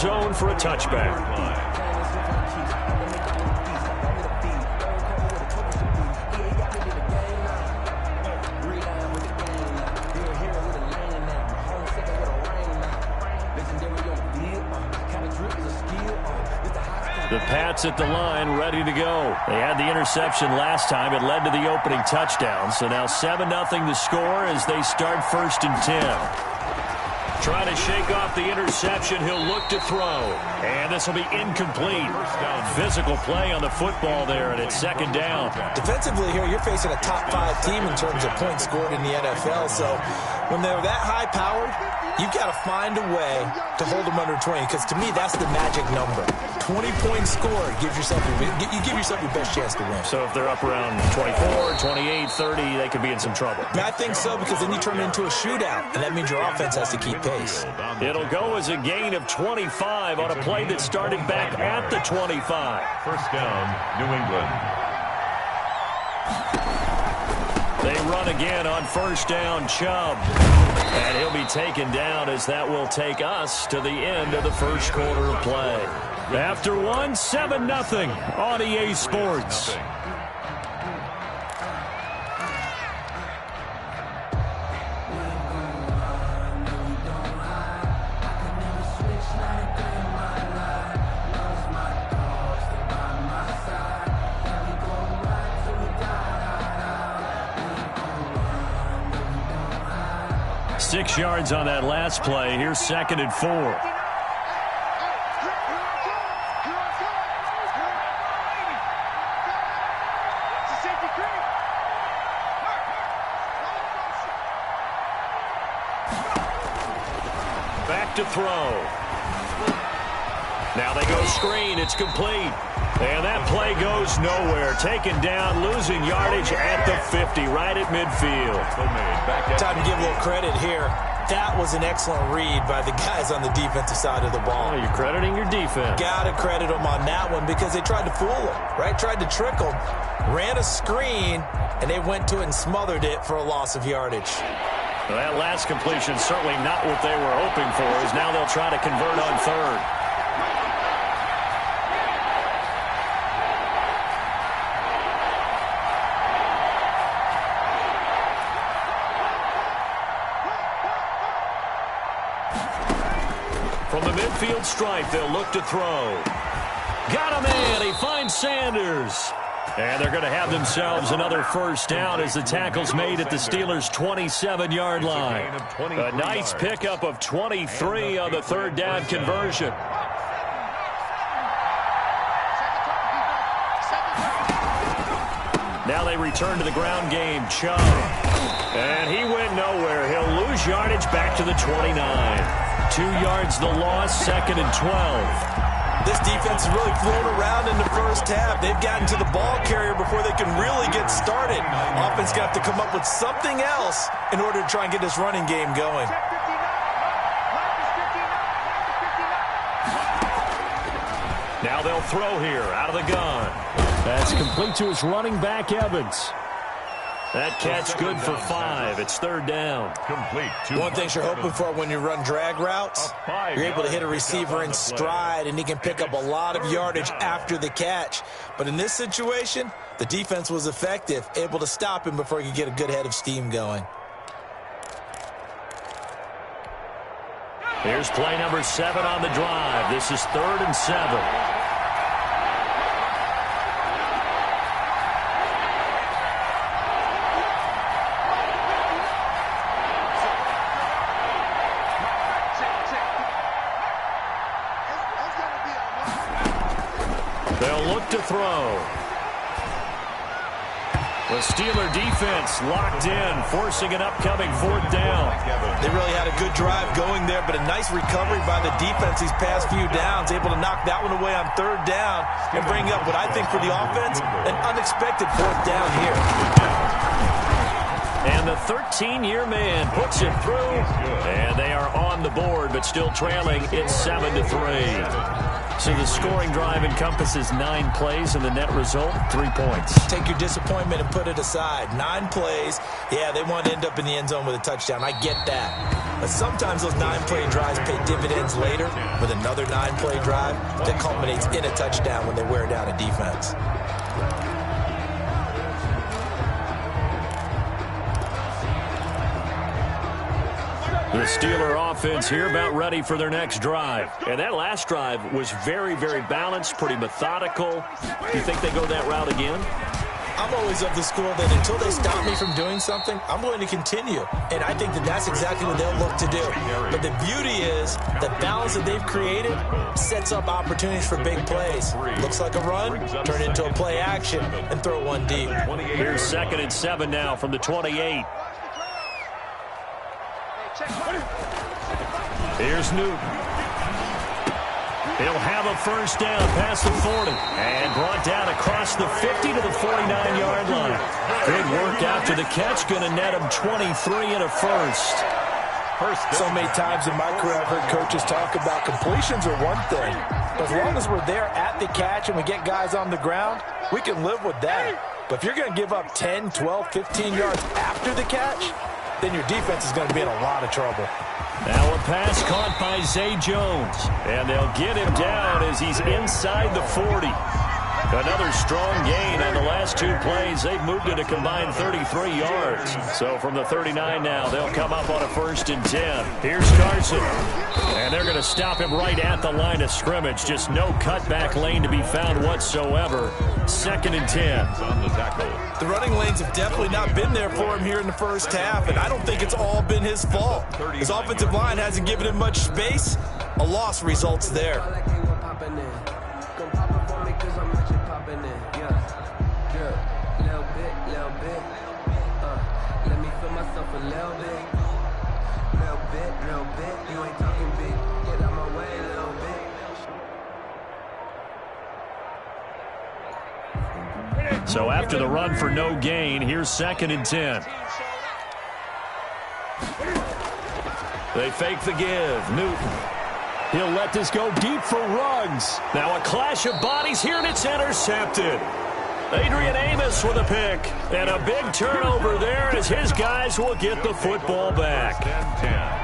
zone for a touchback. The Pats at the line, ready to go. They had the interception last time. It led to the opening touchdown. So now 7-0 the score as they start 1st and 10. Trying to shake off the interception. He'll look to throw. And this will be incomplete. Physical play on the football there, and it's 2nd down. Defensively here, you're facing a top-5 team in terms of points scored in the NFL. So when they're that high-powered, you've got to find a way to hold them under 20, because to me, that's the magic number. 20 points scored gives yourself your best chance to win. So if they're up around 24, 28, 30, they could be in some trouble. I think so, because then you turn it into a shootout, and that means your offense has to keep pace. It'll go as a gain of 25 on a play that started back at the 25. 1st down, New England. They run again on 1st down, Chubb. And he'll be taken down as that will take us to the end of the 1st quarter of play. After 7-0 on EA Sports. Six yards on that last play. Here's 2nd and 4. Back to throw. Now they go screen. It's complete. And that play goes nowhere. Taken down, losing yardage at the 50, right at midfield. Time to give a little credit here. That was an excellent read by the guys on the defensive side of the ball. Oh, you're crediting your defense. Got to credit them on that one, because they tried to fool them, right? Tried to trick them. Ran a screen, and they went to it and smothered it for a loss of yardage. Well, that last completion certainly not what they were hoping for, as now they'll try to convert on 3rd. From the midfield stripe, they'll look to throw. Got a man. He finds Sanders. And they're going to have themselves another 1st down as the tackle's made at the Steelers' 27-yard line. A nice pickup of 23 on the 3rd down conversion. Now they return to the ground game. Chubb. And he went nowhere. He'll lose yardage back to the 29. 2 yards the loss, 2nd and 12. This defense has really flown around in the 1st half. They've gotten to the ball carrier before they can really get started. Offense got to come up with something else in order to try and get this running game going. Now they'll throw here out of the gun. That's complete to his running back, Evans. That catch good for 5. It's 3rd down. Complete. One thing you're hoping for when you run drag routes, you're able to hit a receiver in stride, and he can pick up a lot of yardage after the catch. But in this situation, the defense was effective, able to stop him before he could get a good head of steam going. Here's play number 7 on the drive. This is 3rd and 7. They'll look to throw. The Steeler defense locked in, forcing an upcoming 4th down. They really had a good drive going there, but a nice recovery by the defense these past few downs, able to knock that one away on 3rd down and bring up what I think for the offense, an unexpected 4th down here. And the 13-year man puts it through, and they are on the board, but still trailing. It's 7-3. So the scoring drive encompasses 9 plays, and the net result, 3 points. Take your disappointment and put it aside. 9 plays. Yeah, they want to end up in the end zone with a touchdown. I get that. But sometimes those 9-play drives pay dividends later with another 9-play drive that culminates in a touchdown when they wear down a defense. The Steeler offense here about ready for their next drive. And that last drive was very, very balanced, pretty methodical. Do you think they go that route again? I'm always of the school that until they stop me from doing something, I'm going to continue. And I think that that's exactly what they'll look to do. But the beauty is the balance that they've created sets up opportunities for big plays. Looks like a run, turn into a play action, and throw one deep. Here's 2nd and 7 now from the 28. Here's Newton. He'll have a first down past the 40. And brought down across the 50 to the 49-yard line. Good work after the catch. Going to net him 23 and a first. So many times in my career I've heard coaches talk about completions are one thing. But as long as we're there at the catch and we get guys on the ground, we can live with that. But if you're going to give up 10, 12, 15 yards after the catch, then your defense is going to be in a lot of trouble. Now a pass caught by Zay Jones. And they'll get him down as he's inside the 40. Another strong gain on the last 2 plays. They've moved it a combined 33 yards. So from the 39 now, they'll come up on a 1st and 10. Here's Carson. And they're going to stop him right at the line of scrimmage. Just no cutback lane to be found whatsoever. 2nd and 10. The running lanes have definitely not been there for him here in the first half, and I don't think it's all been his fault. His offensive line hasn't given him much space. A loss results there. So after the run for no gain, here's 2nd and 10. They fake the give. Newton. He'll let this go deep for Ruggs. Now a clash of bodies here, and it's intercepted. Adrian Amos with a pick. And a big turnover there as his guys will get the football back.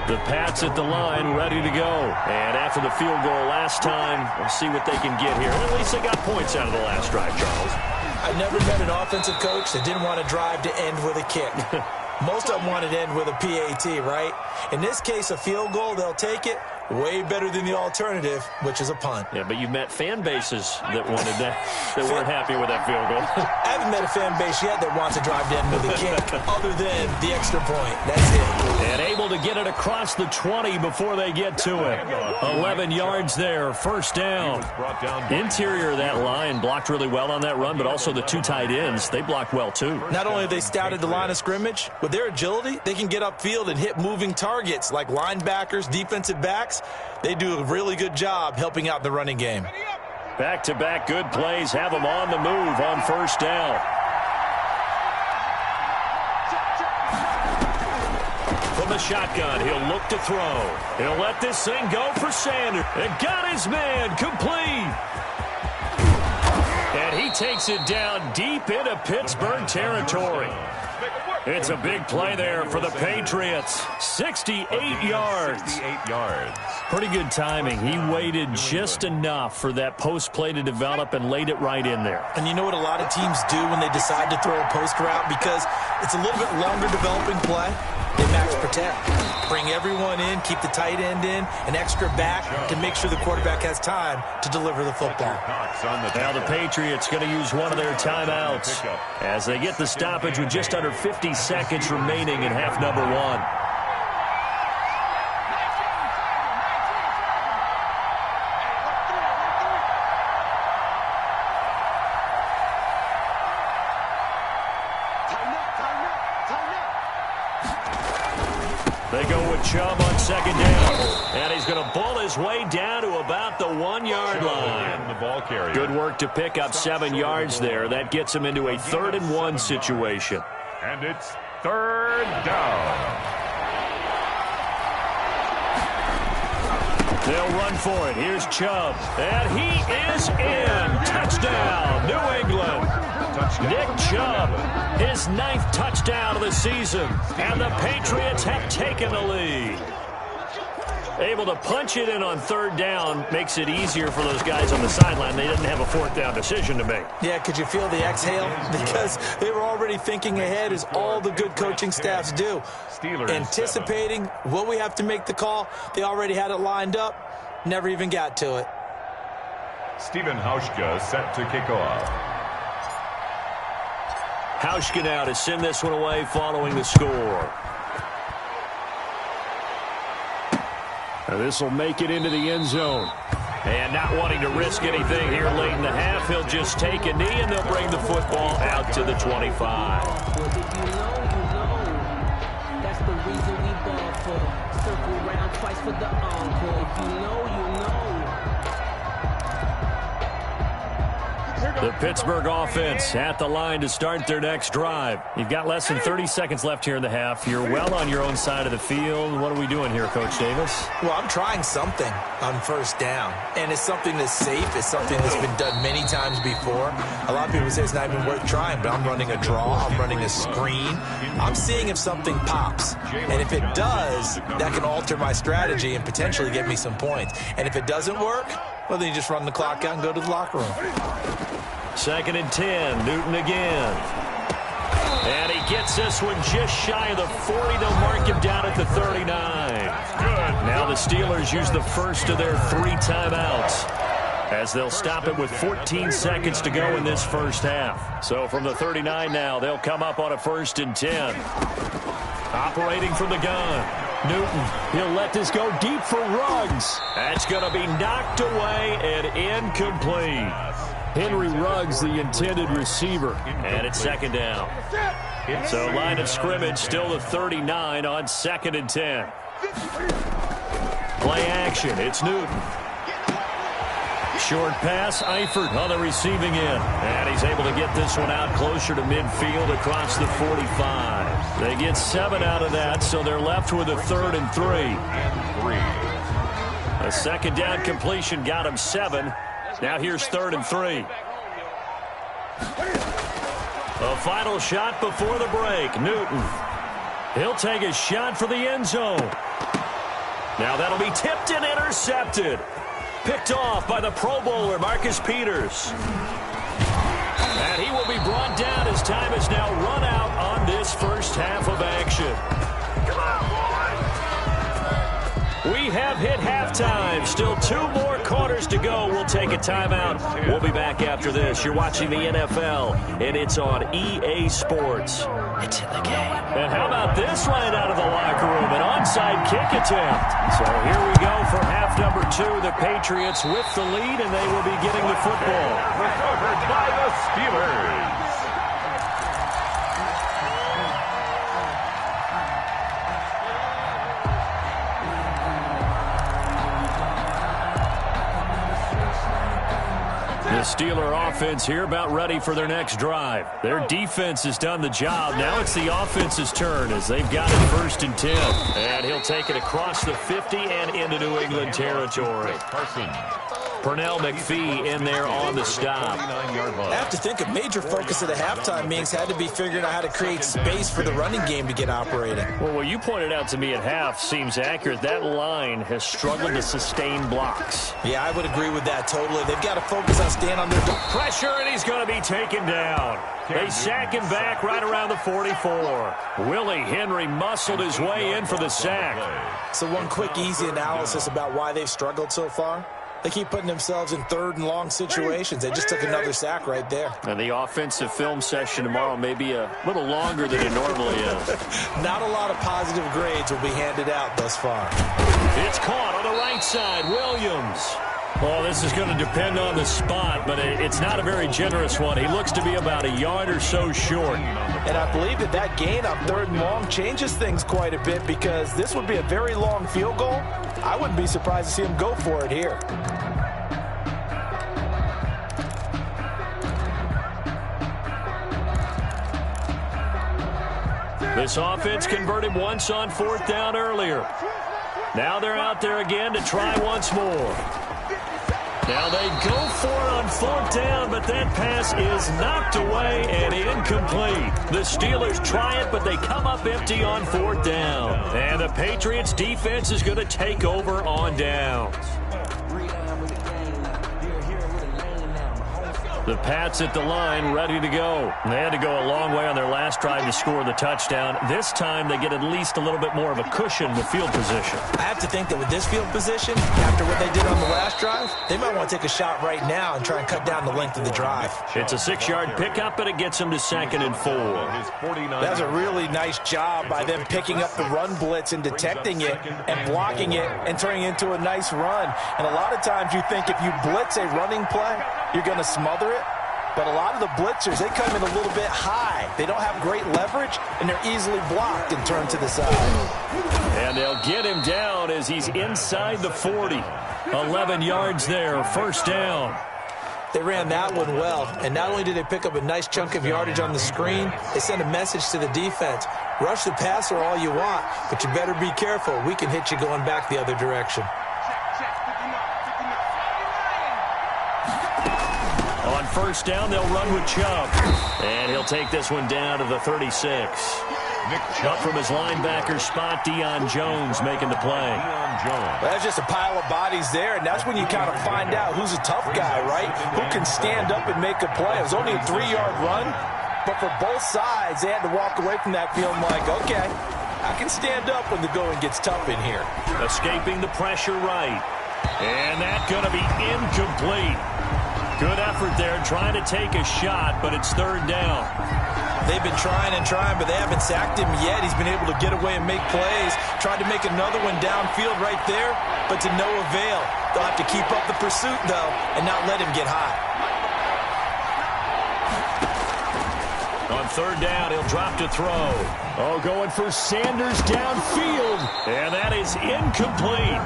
The Pats at the line ready to go. And after the field goal last time, we'll see what they can get here. And at least they got points out of the last drive, Charles. I've never met an offensive coach that didn't want to drive to end with a kick. Most of them wanted to end with a PAT, right? In this case, a field goal, they'll take it. Way better than the alternative, which is a punt. Yeah, but you've met fan bases that wanted that weren't happy with that field goal. I haven't met a fan base yet that wants to drive to end with a kick, other than the extra point. That's it. And able to get it across the 20 before they get to it. 11 yards there, 1st down. Interior of that line blocked really well on that run, but also the 2 tight ends, they blocked well too. Not only have they scouted the line of scrimmage, with their agility, they can get upfield and hit moving targets like linebackers, defensive backs. They do a really good job helping out the running game. Back-to-back good plays have them on the move on 1st down. From the shotgun, he'll look to throw. He'll let this thing go for Sanders. And got his man complete. And he takes it down deep into Pittsburgh territory. It's a big play there for the Patriots. 68 yards. 68 yards. Pretty good timing. He waited just enough for that post play to develop and laid it right in there. And you know what a lot of teams do when they decide to throw a post route? Because it's a little bit longer developing play. They max protect. Bring everyone in, keep the tight end in, an extra back to make sure the quarterback has time to deliver the football. Now the Patriots going to use one of their timeouts as they get the stoppage with just under 50 seconds remaining in half number 1. They go with Chubb on 2nd down. And he's going to bull his way down to about the 1-yard line. The ball carrier. Good work to pick up 7 yards there. That gets him into a 3rd and 1 situation. And it's 3rd down. They'll run for it. Here's Chubb. And he is in. Touchdown, New England. Nick Chubb, his 9th touchdown of the season. And the Patriots have taken the lead. Able to punch it in on 3rd down makes it easier for those guys on the sideline. They didn't have a 4th down decision to make. Yeah, could you feel the exhale? Because they were already thinking ahead, as all the good coaching staffs do. Anticipating, will we have to make the call? They already had it lined up. Never even got to it. Stephen Hauschka set to kick off. Hauschka now to send this one away following the score. This will make it into the end zone. And not wanting to risk anything here late in the half, he'll just take a knee and they'll bring the football out to the 25. Well, if you know, that's the reason we ball for. Circle round twice for the encore. If you know, you know. The Pittsburgh offense at the line to start their next drive. You've got less than 30 seconds left here in the half. You're well on your own side of the field. What are we doing here, Coach Davis? Well, I'm trying something on 1st down, and it's something that's safe. It's something that's been done many times before. A lot of people say it's not even worth trying, but I'm running a draw. I'm running a screen. I'm seeing if something pops, and if it does, that can alter my strategy and potentially get me some points. And if it doesn't work, well, then you just run the clock out and go to the locker room. 2nd and 10, Newton again. And he gets this one just shy of the 40. They'll mark him down at the 39. Good. Now the Steelers use the first of their 3 timeouts, as they'll stop it with 14 seconds to go in this first half. So from the 39 now, they'll come up on a 1st and 10. Operating from the gun. Newton, he'll let this go deep for Ruggs. That's going to be knocked away and incomplete. Henry Ruggs, the intended receiver. And it's 2nd down. So line of scrimmage still the 39 on 2nd and 10. Play action. It's Newton. Short pass, Eifert on the receiving end. And he's able to get this one out closer to midfield across the 45. They get 7 out of that, so they're left with a 3rd and 3. A 2nd down completion got him 7. Now here's 3rd and 3. A final shot before the break. Newton. He'll take a shot for the end zone. Now that'll be tipped and intercepted. Picked off by the Pro Bowler, Marcus Peters. And he will be brought down as time is now run out on this first half of action. We have hit halftime. Still 2 more quarters to go. We'll take a timeout. We'll be back after this. You're watching the NFL, and it's on EA Sports. It's in the game. And how about this right out of the locker room? An onside kick attempt. So here we go for half number 2. The Patriots with the lead, and they will be getting the football. Recovered by the Steelers. The Steeler offense here about ready for their next drive. Their defense has done the job. Now it's the offense's turn as they've got it 1st and 10. And he'll take it across the 50 and into New England territory. Pernell McPhee in there on the stop. I have to think a major focus of the halftime meetings had to be figuring out how to create space for the running game to get operating. Well, what you pointed out to me at half seems accurate. That line has struggled to sustain blocks. Yeah, I would agree with that totally. They've got to focus on staying on their pressure, and he's going to be taken down. They sack him back right around the 44. Willie Henry muscled his way in for the sack. So one quick, easy analysis about why they've struggled so far. They keep putting themselves in 3rd and long situations. They just took another sack right there. And the offensive film session tomorrow may be a little longer than it normally is. Not a lot of positive grades will be handed out thus far. It's caught on the right side. Williams. Well, this is going to depend on the spot, but it's not a very generous one. He looks to be about a yard or so short. And I believe that gain on 3rd and long changes things quite a bit, because this would be a very long field goal. I wouldn't be surprised to see him go for it here. This offense converted once on 4th down earlier. Now they're out there again to try once more. Now they go for it on 4th down, but that pass is knocked away and incomplete. The Steelers try it, but they come up empty on 4th down. And the Patriots defense is going to take over on downs. The Pats at the line, ready to go. They had to go a long way on their last drive to score the touchdown. This time, they get at least a little bit more of a cushion with field position. I have to think that with this field position, after what they did on the last drive, they might want to take a shot right now and try and cut down the length of the drive. It's a 6-yard pickup, and it gets them to 2nd and 4. That was a really nice job by them picking up the run blitz and detecting it and blocking it and turning it into a nice run. And a lot of times you think if you blitz a running play, you're going to smother it. But a lot of the blitzers, they come in a little bit high. They don't have great leverage, and they're easily blocked and turned to the side. And they'll get him down as he's inside the 40. 11 yards there, 1st down. They ran that one well, and not only did they pick up a nice chunk of yardage on the screen, they sent a message to the defense. Rush the passer all you want, but you better be careful. We can hit you going back the other direction. On 1st down, they'll run with Chubb. And he'll take this one down to the 36. Up from his linebacker spot, Deion Jones making the play. Well, that's just a pile of bodies there, and that's when you kind of find out who's a tough guy, right? Who can stand up and make a play. It was only a 3-yard run, but for both sides, they had to walk away from that feeling like, okay, I can stand up when the going gets tough in here. Escaping the pressure right. And that's going to be incomplete. Good effort there, trying to take a shot, but it's 3rd down. They've been trying and trying, but they haven't sacked him yet. He's been able to get away and make plays. Tried to make another one downfield right there, but to no avail. They'll have to keep up the pursuit, though, and not let him get hot. On 3rd down, he'll drop to throw. Oh, going for Sanders downfield, and that is incomplete.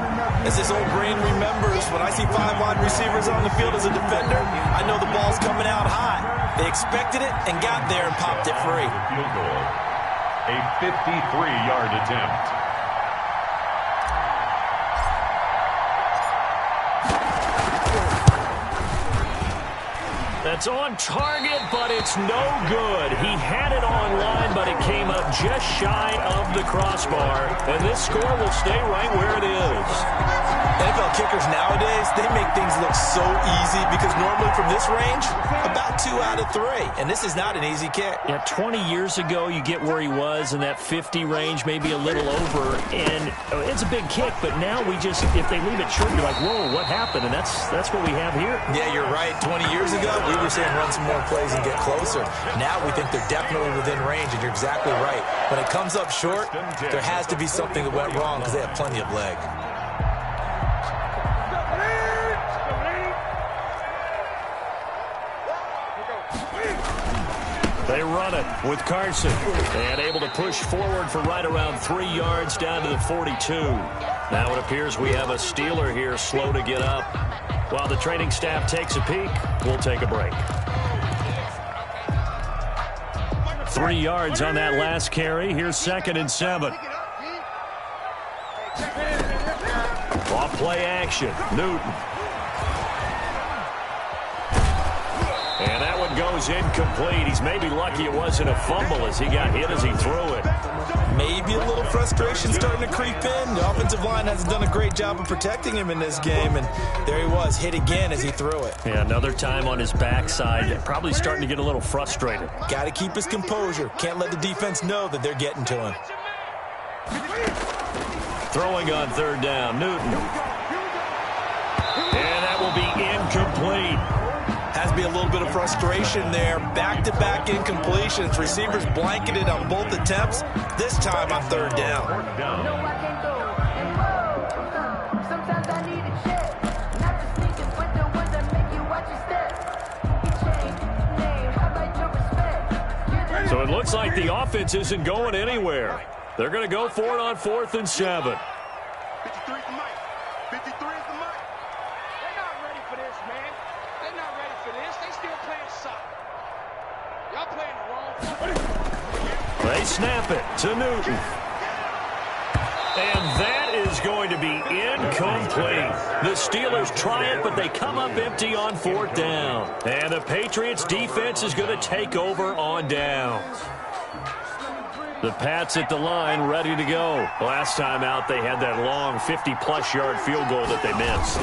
As this old brain remembers, when I see 5 wide receivers on the field as a defender, I know the ball's coming out high. They expected it and got there and popped it free. Field goal. A 53-yard attempt. That's on target, but it's no good. He had it on line, but it came up just shy of the crossbar. And this score will stay right where it is. NFL kickers nowadays, they make things look so easy because normally from this range, about 2 out of 3. And this is not an easy kick. Yeah, 20 years ago, you get where he was in that 50 range, maybe a little over. And it's a big kick, but now we just, if they leave it short, you're like, whoa, what happened? And that's what we have here. Yeah, you're right. 20 years ago, we were saying run some more plays and get closer. Now we think they're definitely within range, and you're exactly right. When it comes up short, there has to be something that went wrong because they have plenty of leg. They run it with Carson, and able to push forward for right around 3 yards down to the 42. Now it appears we have a Steeler here slow to get up. While the training staff takes a peek, we'll take a break. 3 yards on that last carry. Here's 2nd and 7. Off play action. Newton. And that one goes incomplete. He's maybe lucky it wasn't a fumble as he got hit as he threw it. Maybe a little frustration starting to creep in. The offensive line hasn't done a great job of protecting him in this game, and there he was, hit again as he threw it. Yeah, another time on his backside, probably starting to get a little frustrated. Got to keep his composure. Can't let the defense know that they're getting to him. Throwing on 3rd down, Newton. And that will be incomplete. Has to be a little bit of frustration there. Back-to-back incompletions. Receivers blanketed on both attempts. This time on 3rd down. So it looks like the offense isn't going anywhere. They're going to go for it on 4th and 7. 53 is the mic. 53 is the mic. They're not ready for this, man. They're not ready for this. They still playing soccer. Y'all playing the wrong football. They snap it to Newton. And that is going going to be incomplete. The Steelers try it, but they come up empty on 4th down. And the Patriots defense is going to take over on downs. The Pats at the line, ready to go. Last time out, they had that long 50-plus yard field goal that they missed.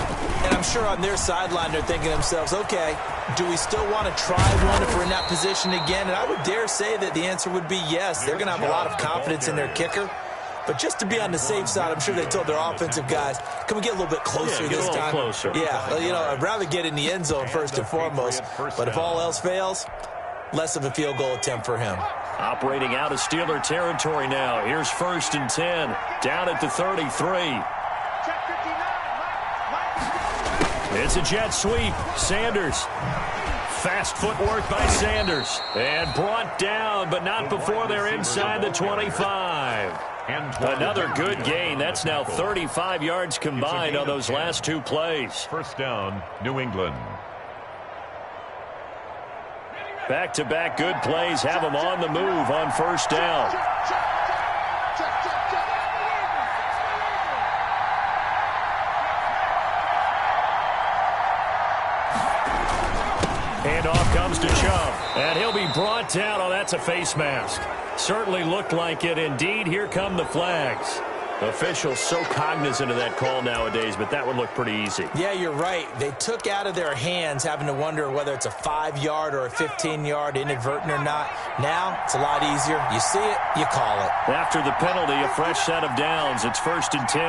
And I'm sure on their sideline, they're thinking to themselves, okay, do we still want to try one if we're in that position again? And I would dare say that the answer would be yes. They're going to have a lot of confidence in their kicker. But just to be on the safe side, I'm sure they told their offensive guys, can we get a little bit closer this time? Closer. Yeah, you know, I'd rather get in the end zone first and foremost. But if all else fails, less of a field goal attempt for him. Operating out of Steeler territory now. Here's 1st and 10. Down at the 33. It's a jet sweep. Sanders. Fast footwork by Sanders. And brought down, but not before they're inside the 25. Another good gain. That's now 35 yards combined on those last 2 plays. 1st down, New England. Back-to-back good plays have them on the move on 1st down. Handoff comes to Chubb, and he'll be brought down. Oh, that's a face mask. Certainly looked like it. Indeed, here come the flags. Officials so cognizant of that call nowadays, but that would look pretty easy. Yeah, you're right. They took out of their hands having to wonder whether it's a 5-yard or a 15-yard, inadvertent or not. Now, it's a lot easier. You see it, you call it. After the penalty, a fresh set of downs. It's 1st and 10.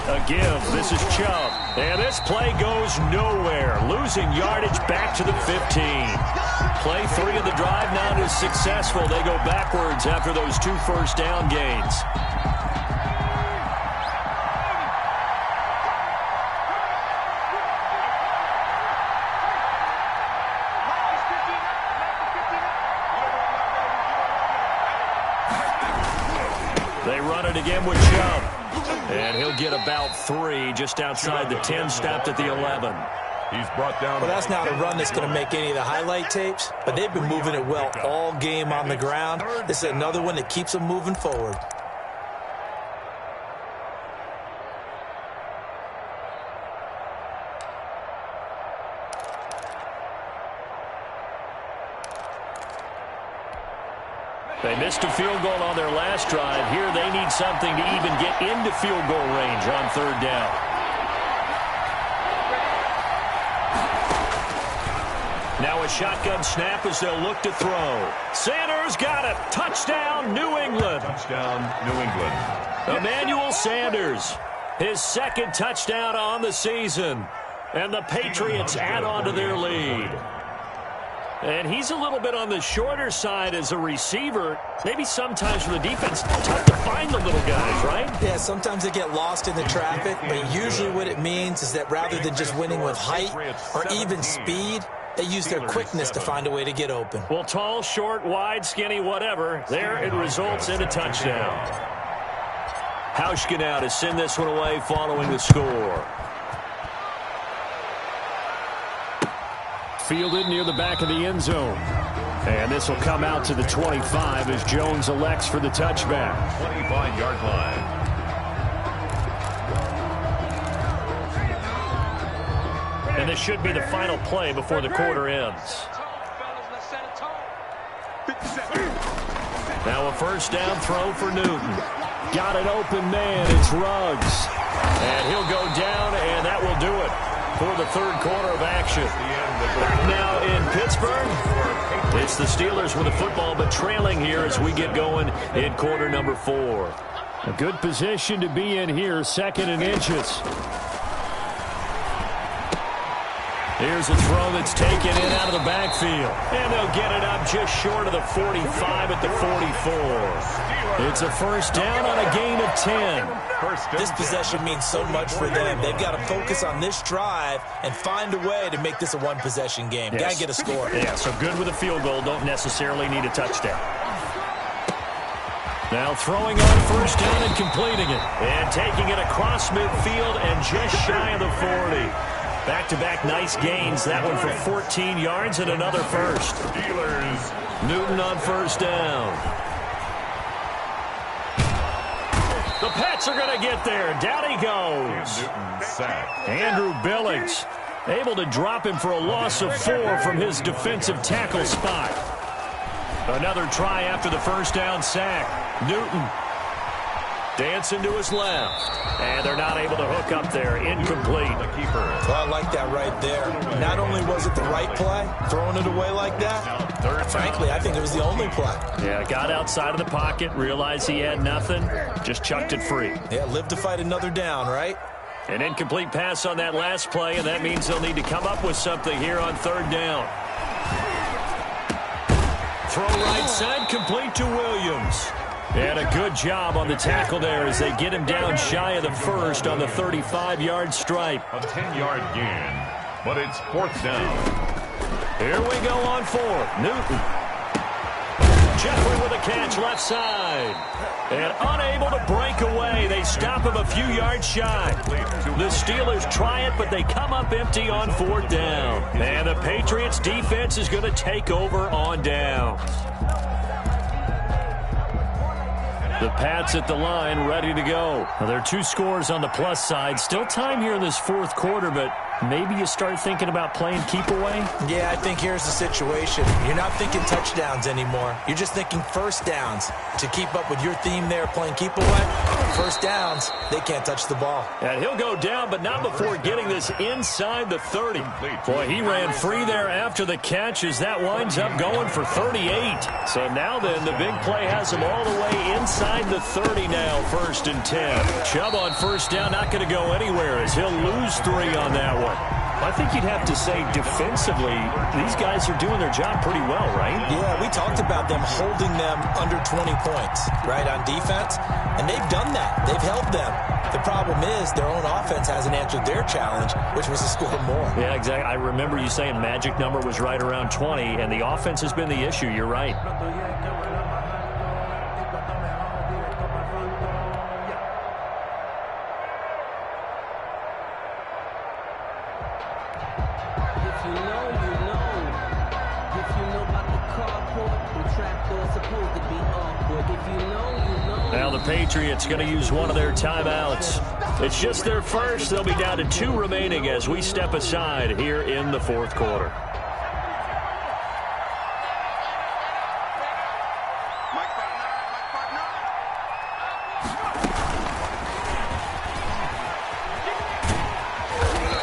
A give. This is Chubb. And this play goes nowhere. Losing yardage back to the 15. Play 3 of the drive not as successful. They go backwards after those 2 first down gains. They run it again with Chubb. And he'll get about 3 just outside the 10, stopped at the 11. He's brought down. Well, that's not a run that's going to make any of the highlight tapes, but they've been moving it well all game on the ground. This is another one that keeps them moving forward. They missed a field goal on their last drive. Here they need something to even get into field goal range on 3rd down. Now a shotgun snap as they'll look to throw. Sanders got it. Touchdown, New England. Touchdown, New England. Emmanuel Sanders, his 2nd touchdown on the season. And the Patriots add on to their lead. And he's a little bit on the shorter side as a receiver. Maybe sometimes for the defense, tough to find the little guys, right? Yeah, sometimes they get lost in the traffic, but usually what it means is that rather than just winning with height or even speed, they use their quickness to find a way to get open. Well, tall, short, wide, skinny, whatever, there it results in a touchdown. Hauschka now to send this one away following the score. Fielded near the back of the end zone. And this will come out to the 25 as Jones elects for the touchback. 25-yard line. And this should be the final play before the quarter ends. Now a 1st down throw for Newton. Got an open man. It's Ruggs. And he'll go down, and that will do it for the 3rd quarter of action. Back now in Pittsburgh. It's the Steelers with the football, but trailing here as we get going in quarter number 4. A good position to be in here, 2nd and inches. Here's a throw that's taken in out of the backfield. And they'll get it up just short of the 45 at the 44. It's a 1st down on a gain of 10. This possession means so much for them. They've got to focus on this drive and find a way to make this a one-possession game. Yes. Got to get a score. Yeah, so good with a field goal. Don't necessarily need a touchdown. Now throwing on 1st down and completing it. And taking it across midfield and just shy of the 40. Back-to-back nice gains. That one for 14 yards and another first. Steelers. Newton on first down. The Pats are going to get there. Down he goes. Newton sacked. Andrew Billings able to drop him for a loss of 4 from his defensive tackle spot. Another try after the first down sack. Newton dancing to his left. And they're not able to hook up there. Incomplete. The keeper. Well, I like that right there. Not only was it the right play, throwing it away like that, frankly, I think it was the only play. Yeah, got outside of the pocket, realized he had nothing, just chucked it free. Yeah, live to fight another down, right? An incomplete pass on that last play, and that means they'll need to come up with something here on third down. Throw right side, complete to Williams. And a good job on the tackle there as they get him down shy of the first on the 35-yard stripe. A 10-yard gain, but it's fourth down. Here we go on fourth. Newton. Jeffrey with a catch left side. And unable to break away. They stop him a few yards shy. The Steelers try it, but they come up empty on fourth down. And the Patriots defense is going to take over on downs. The Pats at the line, ready to go. Now, there are 2 scores on the plus side. Still time here in this fourth quarter, but maybe you start thinking about playing keep away? Yeah, I think here's the situation. You're not thinking touchdowns anymore. You're just thinking first downs. To keep up with your theme there, playing keep away, first downs, they can't touch the ball. And he'll go down, but not before getting this inside the 30. Boy, he ran free there after the catch as that winds up going for 38. So now then, the big play has him all the way inside the 30 now, first and 10. Chubb on first down, not going to go anywhere as he'll lose 3 on that one. I think you'd have to say defensively, these guys are doing their job pretty well, right? Yeah, we talked about them holding them under 20 points, right, on defense, and they've done that. They've held them. The problem is their own offense hasn't answered their challenge, which was to score more. Yeah, exactly. I remember you saying magic number was right around 20, and the offense has been the issue. You're right. Now the Patriots going to use one of their timeouts. It's just their first. They'll be down to 2 remaining as we step aside here in the fourth quarter.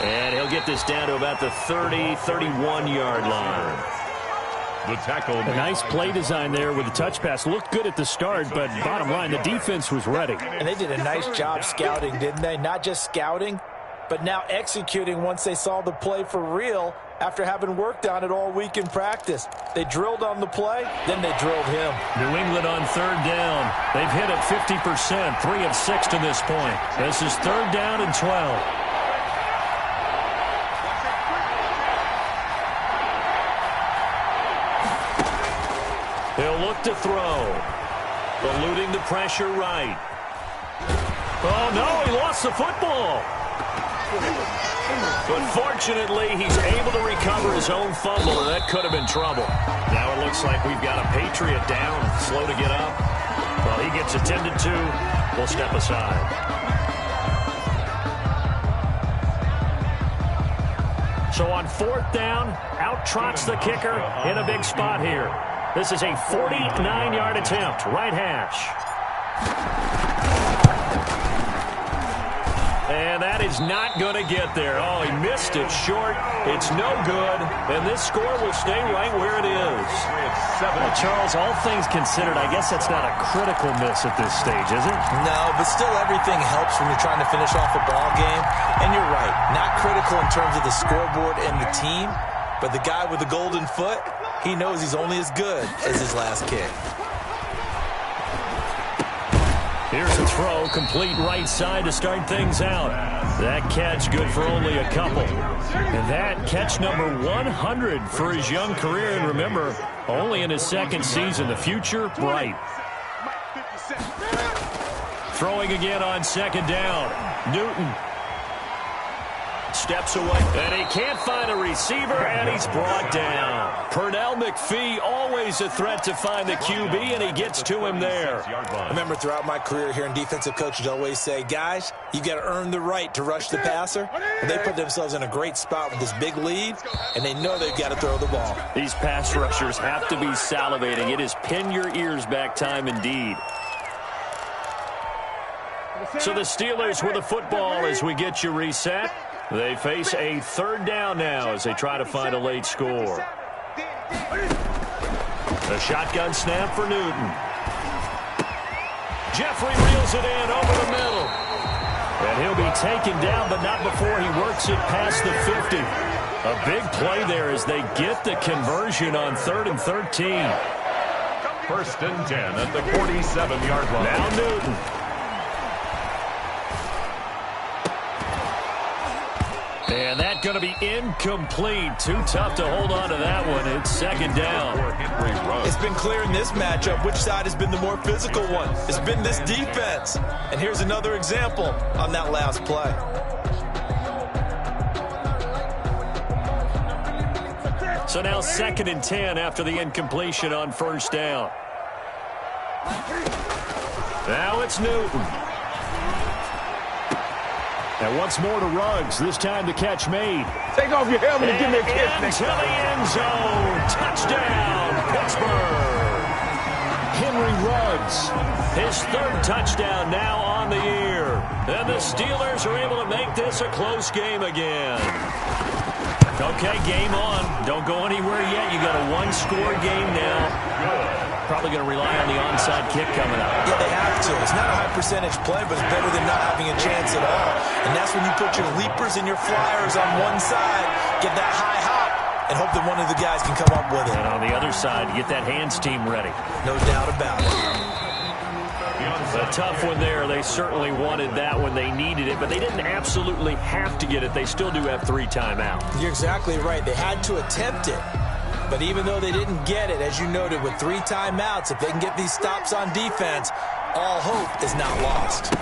And he'll get this down to about the 30, 31-yard line. The tackle. A nice play design there with the touch pass. Looked good at the start, but bottom line, the defense was ready. And they did a nice job scouting, didn't they? Not just scouting, but now executing once they saw the play for real after having worked on it all week in practice. They drilled on the play, then they drilled him. New England on third down. They've hit it 50%, 3 of 6 to this point. This is third down and 12. He'll look to throw. Eluding the pressure right. Oh, no, he lost the football. But fortunately, he's able to recover his own fumble, and that could have been trouble. Now it looks like we've got a Patriot down, slow to get up. Well, he gets attended to. We'll step aside. So on fourth down, out trots the kicker in a big spot here. This is a 49-yard attempt, right hash. And that is not going to get there. Oh, he missed it short. It's no good. And this score will stay right where it is. Well, Charles, all things considered, I guess that's not a critical miss at this stage, is it? No, but still everything helps when you're trying to finish off a ball game. And you're right, not critical in terms of the scoreboard and the team, but the guy with the golden foot, he knows he's only as good as his last kick. Here's a throw, complete right side to start things out. That catch good for only a couple. And that catch number 100 for his young career. And remember, only in his second season. The future, bright. Throwing again on second down. Newton. steps away. And he can't find a receiver, and he's brought down. Pernell McPhee, always a threat to find the QB, and he gets to him there. I remember throughout my career here in defensive coaches always say, guys, you got to earn the right to rush the passer. And they put themselves in a great spot with this big lead, and they know they've got to throw the ball. These pass rushers have to be salivating. It is pin your ears back time indeed. So the Steelers with the football as we get you reset. They face a third down now as they try to find a late score. The shotgun snap for Newton. Jeffrey reels it in over the middle. And he'll be taken down, but not before he works it past the 50. A big play there as they get the conversion on 3rd and 13. First and 10 at the 47-yard line. Now Newton. And that's going to be incomplete. Too tough to hold on to that one. It's second down. It's been clear in this matchup which side has been the more physical one. It's been this defense. And here's another example on that last play. So now 2nd and 10 after the incompletion on first down. Now it's Newton. And once more to Ruggs. This time the catch made. Take off your helmet and give me a kiss next time. Into the end zone. Touchdown, Pittsburgh. Henry Ruggs. His 3rd touchdown now on the year. And the Steelers are able to make this a close game again. Okay, game on. Don't go anywhere yet. You got a 1-score game now. Probably going to rely on the onside kick coming up. Yeah, they have to. It's not a high-percentage play, but it's better than not having a chance at all. And that's when you put your leapers and your flyers on one side, get that high hop, and hope that one of the guys can come up with it. And on the other side, get that hands team ready. No doubt about it. A tough one there. They certainly wanted that when they needed it, but they didn't absolutely have to get it. They still do have 3 timeouts. You're exactly right. They had to attempt it. But even though they didn't get it, as you noted, with 3 timeouts, if they can get these stops on defense, all hope is not lost.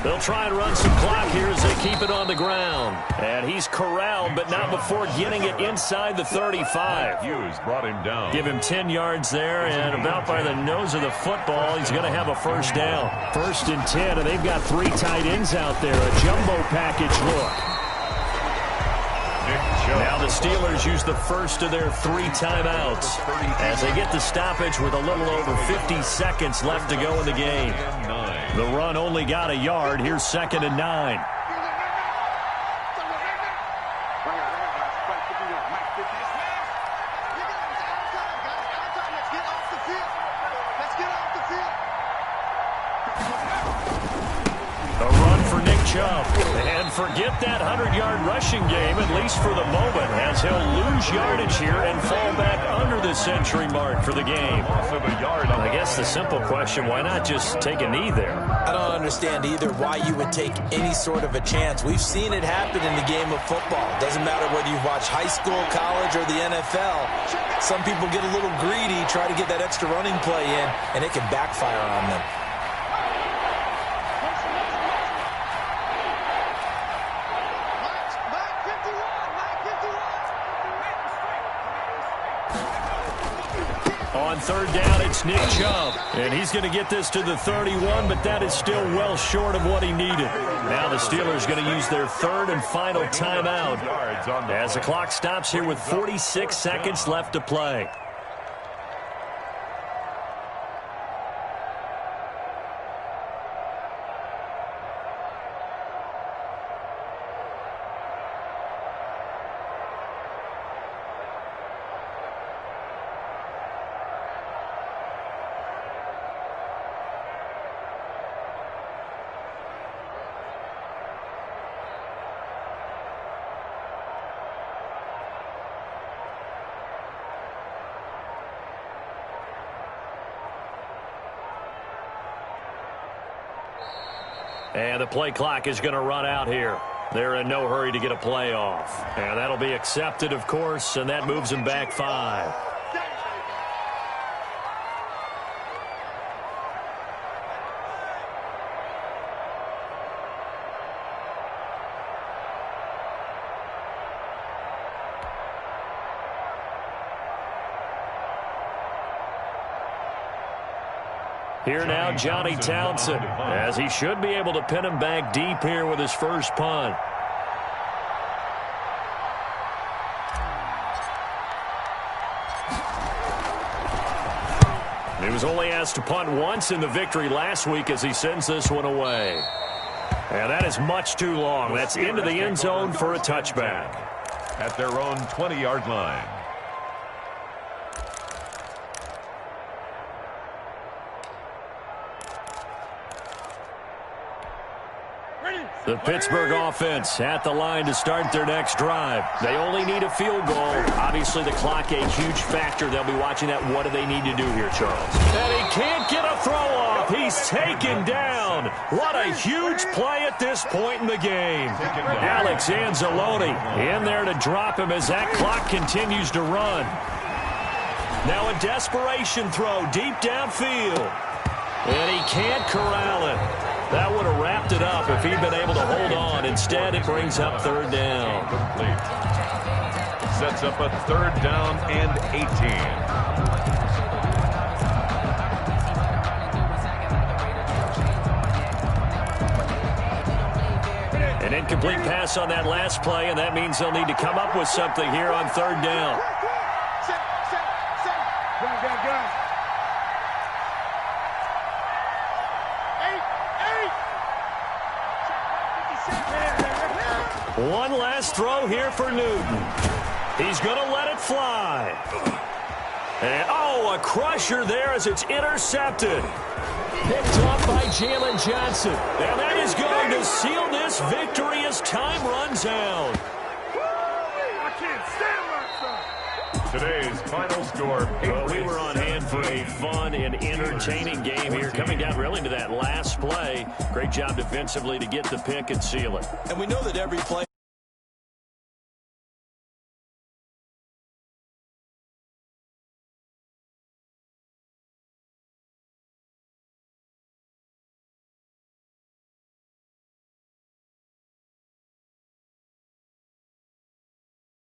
They'll try and run some clock here as they keep it on the ground. And he's corralled, but not before getting it inside the 35. Hughes brought him down. Give him 10 yards there, and about by the nose of the football, he's going to have a first down. 1st and 10, and they've got 3 tight ends out there. A jumbo package look. Now the Steelers use the first of their 3 timeouts as they get the stoppage with a little over 50 seconds left to go in the game. The run only got a yard. Here's 2nd and 9. And forget that 100-yard rushing game, at least for the moment, as he'll lose yardage here and fall back under the century mark for the game. I guess the simple question, why not just take a knee there? I don't understand either why you would take any sort of a chance. We've seen it happen in the game of football. Doesn't matter whether you watch high school, college, or the NFL. Some people get a little greedy, try to get that extra running play in, and it can backfire on them. On 3rd down, it's Nick Chubb. And he's going to get this to the 31, but that is still well short of what he needed. Now the Steelers going to use their 3rd and final timeout as the clock stops here with 46 seconds left to play. And the play clock is going to run out here. They're in no hurry to get a play off. And that'll be accepted, of course, and that moves them back 5. Here now, Johnny Townsend, as he should be able to pin him back deep here with his first punt. He was only asked to punt once in the victory last week as he sends this one away. And that is much too long. That's into the end zone for a touchback. At their own 20-yard line. The Pittsburgh offense at the line to start their next drive. They only need a field goal. Obviously, the clock a huge factor. They'll be watching that. What do they need to do here, Charles? And he can't get a throw off. He's taken down. What a huge play at this point in the game. Alex Anzalone in there to drop him as that clock continues to run. Now a desperation throw deep downfield. And he can't corral it. That would have wrapped it up if he'd been able to hold on. Instead, it brings up third down. Sets up a third down and 18. An incomplete pass on that last play, and that means they'll need to come up with something here on third down. One last throw here for Newton. He's going to let it fly. And, oh, a crusher there as it's intercepted. Picked off by Jalen Johnson. And that is going to seal this victory as time runs out. I can't stand myself. Today's final score. Well, we were on hand for a fun and entertaining game here. Coming down really to that last play. Great job defensively to get the pick and seal it. And we know that every play